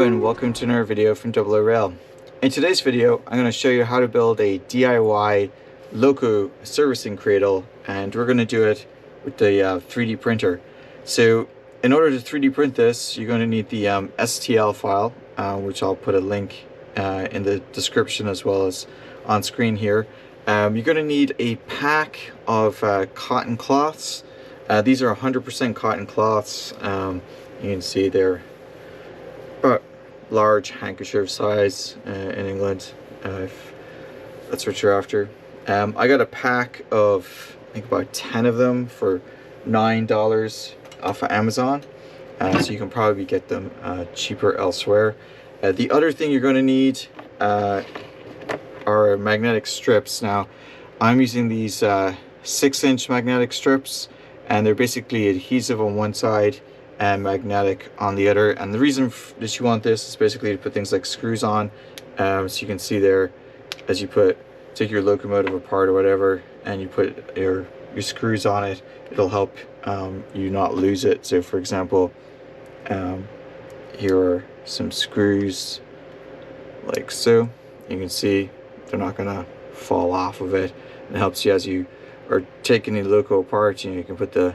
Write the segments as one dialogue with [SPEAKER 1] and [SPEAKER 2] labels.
[SPEAKER 1] and welcome to another video from Double O Rail. In today's video, I'm going to show you how to build a DIY Loco servicing cradle, and we're going to do it with the 3D printer. So in order to 3D print this, you're going to need the STL file, which I'll put a link in the description as well as on screen here. You're going to need a pack of cotton cloths. These are 100% cotton cloths. You can see they're about large handkerchief size in England, if that's what you're after. I got a pack of, I think, about 10 of them for $9 off of Amazon, so you can probably get them cheaper elsewhere. The other thing you're going to need are magnetic strips. Now I'm using these 6-inch magnetic strips, and they're basically adhesive on one side and magnetic on the other. And the reason that you want this is basically to put things like screws on. So you can see there, as you take your locomotive apart or whatever, and you put your screws on it, it'll help you not lose it. So for example, here are some screws like so. You can see they're not gonna fall off of it. It helps you as you are taking the loco apart. You can put the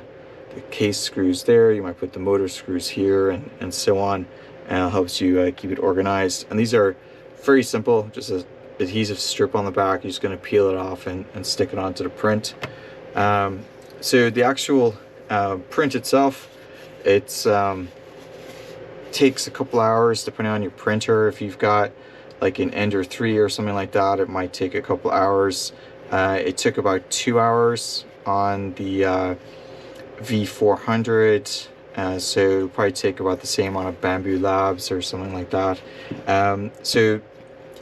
[SPEAKER 1] case screws there, you might put the motor screws here, and so on, and it helps you keep it organized. And these are very simple, just an adhesive strip on the back. You're just going to peel it off and stick it onto the print. So the actual print itself, it's takes a couple hours depending on your printer. If you've got like an Ender 3 or something like that, it might take a couple hours. It took about 2 hours on the V400, so it'll probably take about the same on a Bamboo Labs or something like that. So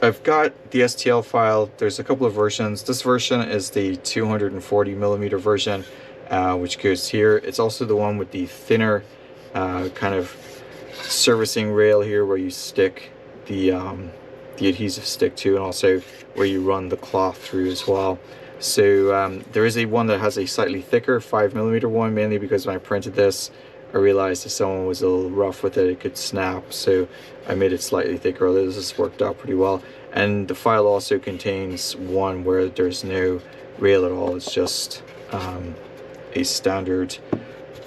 [SPEAKER 1] I've got the STL file. There's a couple of versions. This version is the 240mm version, which goes here. It's also the one with the thinner kind of servicing rail here, where you stick the adhesive stick to, and also where you run the cloth through as well. So there is a one that has a slightly thicker 5mm one, mainly because when I printed this, I realized if someone was a little rough with it, it could snap. So I made it slightly thicker. This has worked out pretty well. And the file also contains one where there's no rail at all. It's just a standard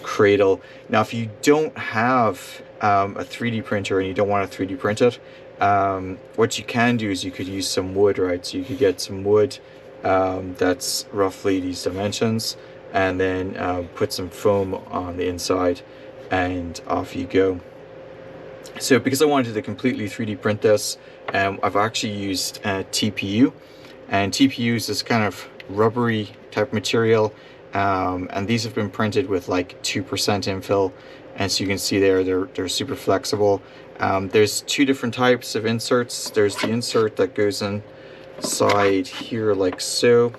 [SPEAKER 1] cradle. Now, if you don't have a 3D printer and you don't want to 3D print it, what you can do is you could use some wood, right? So you could get some wood that's roughly these dimensions, and then put some foam on the inside, and off you go. So because I wanted to completely 3D print this, I've actually used TPU, and TPU is this kind of rubbery type material, and these have been printed with like 2% infill, and so you can see there they're super flexible. There's two different types of inserts. There's the insert that goes inside here like so,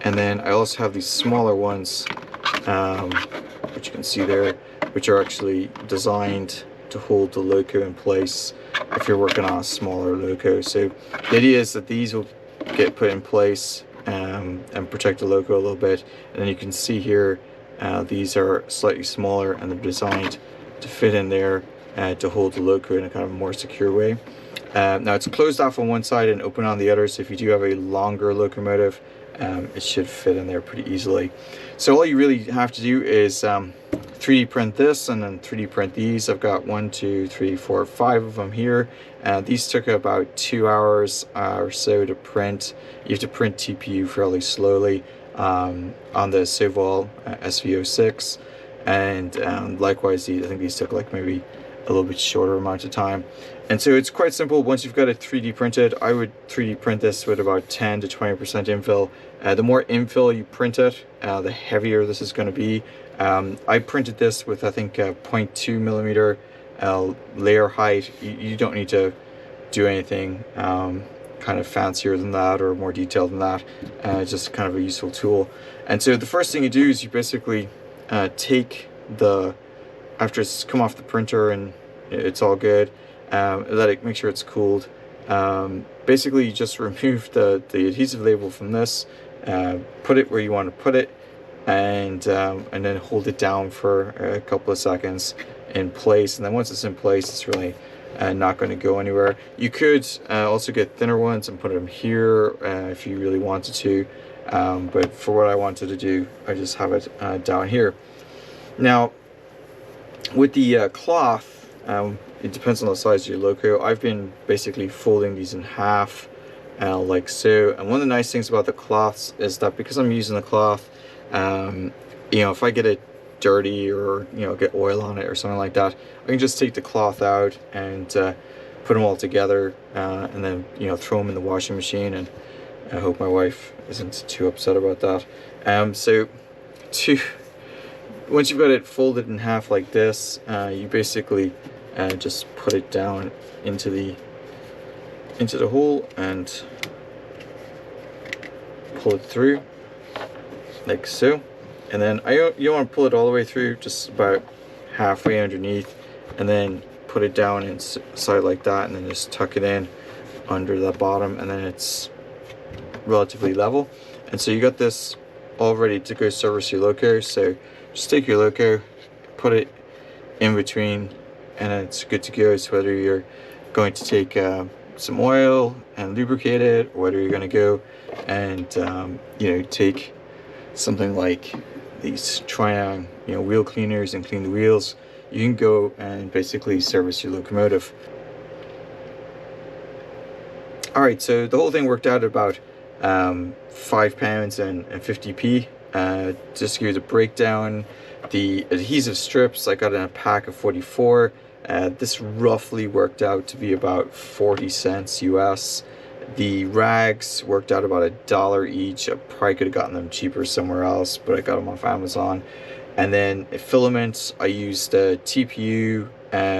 [SPEAKER 1] and then I also have these smaller ones, which you can see there, which are actually designed to hold the loco in place if you're working on a smaller loco. So the idea is that these will get put in place and protect the loco a little bit. And then you can see here, these are slightly smaller, and they're designed to fit in there to hold the loco in a kind of more secure way. Now it's closed off on one side and open on the other, so if you do have a longer locomotive, it should fit in there pretty easily. So all you really have to do is 3D print this, and then 3D print these. I've got 1, 2, 3, 4, 5 of them here. These took about 2 hours or so to print. You have to print TPU fairly slowly on the Soval SV06, and likewise I think these took like maybe a little bit shorter amount of time. And so it's quite simple. Once you've got it 3D printed, I would 3D print this with about 10 to 20% infill. The more infill you print it, the heavier this is going to be. I printed this with, I think, 0.2mm layer height. You don't need to do anything kind of fancier than that or more detailed than that. It's just kind of a useful tool. And so the first thing you do is you basically take after it's come off the printer and it's all good, make sure it's cooled. Basically you just remove the adhesive label from this, put it where you want to put it, and then hold it down for a couple of seconds in place. And then once it's in place, it's really not going to go anywhere. You could also get thinner ones and put them here if you really wanted to, but for what I wanted to do, I just have it down here. Now, with the cloth, it depends on the size of your loco. I've been basically folding these in half, like so. And one of the nice things about the cloths is that because I'm using the cloth, you know, if I get it dirty or, you know, get oil on it or something like that, I can just take the cloth out and put them all together, and then, you know, throw them in the washing machine. And I hope my wife isn't too upset about that. So once you've got it folded in half like this, you basically just put it down into the hole and pull it through like so. And then you don't want to pull it all the way through, just about halfway underneath, and then put it down inside like that, and then just tuck it in under the bottom, and then it's relatively level. And so you got this all ready to go service your loco. So just take your loco, put it in between, and it's good to go. So whether you're going to take some oil and lubricate it, or whether you're going to go and you know, take something like these Triang, you know, wheel cleaners and clean the wheels, you can go and basically service your locomotive. All right, so the whole thing worked out about £5 and 50p. Just to give you the breakdown, the adhesive strips I got in a pack of 44. This roughly worked out to be about 40 cents US. The rags worked out about $1 each. I probably could have gotten them cheaper somewhere else, but I got them off Amazon. And then filaments, I used TPU,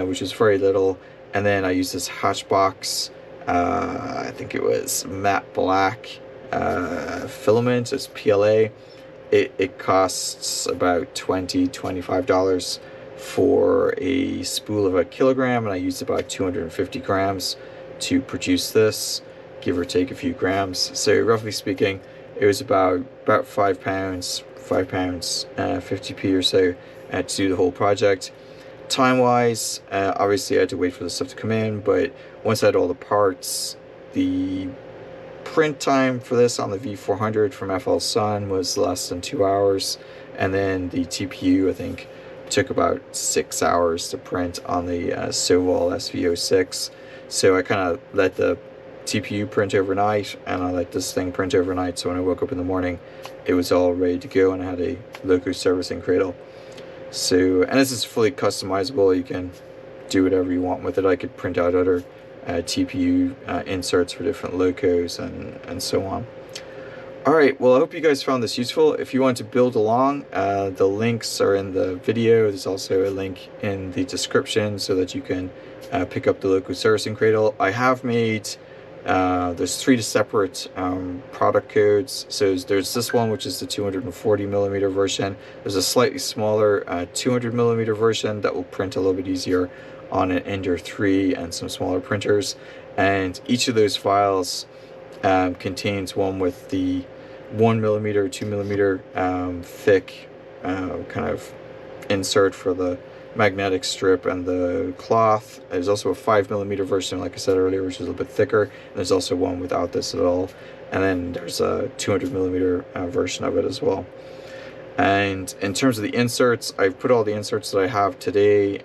[SPEAKER 1] which is very little, and then I used this Hatchbox, I think it was matte black filament. It's PLA. It costs about $25 for a spool of 1 kilogram, and I used about 250 grams to produce this, give or take a few grams. So roughly speaking, it was about £5, £5, 50p or so to do the whole project. Time wise, obviously I had to wait for the stuff to come in, but once I had all the parts, the print time for this on the V400 from FL Sun was less than 2 hours, and then the TPU I think took about 6 hours to print on the Sovol SV06. So I kind of let the TPU print overnight, and I let this thing print overnight, so when I woke up in the morning it was all ready to go, and I had a Loco servicing cradle. So, and this is fully customizable. You can do whatever you want with it. I could print out other TPU inserts for different locos and so on. Alright, well I hope you guys found this useful. If you want to build along, the links are in the video. There's also a link in the description so that you can pick up the Loco servicing cradle. I have made there's 3 separate product codes. So there's this one, which is the 240mm version. There's a slightly smaller 200mm version that will print a little bit easier on an Ender 3 and some smaller printers. And each of those files contains one with the 1mm, 2mm thick kind of insert for the magnetic strip and the cloth. There's also a 5mm version, like I said earlier, which is a little bit thicker, and there's also one without this at all, and then there's a 200mm version of it as well. And in terms of the inserts, I've put all the inserts that I have today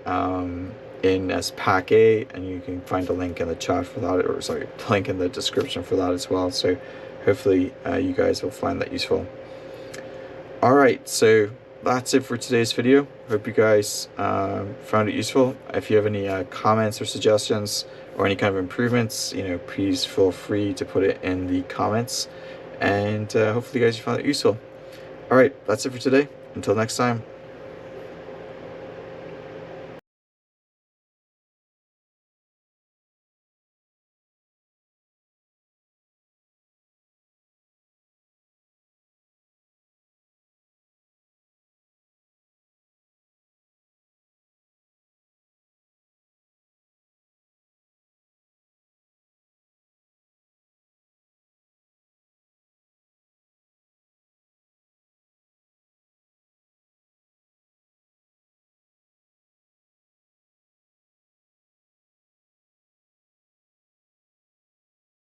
[SPEAKER 1] in as pack A, and you can find a link in the chat for that, or sorry, link in the description for that as well. So hopefully you guys will find that useful. Alright, so that's it for today's video. Hope you guys found it useful. If you have any comments or suggestions or any kind of improvements, you know, please feel free to put it in the comments, and hopefully you guys found it useful. Alright, that's it for today. Until next time.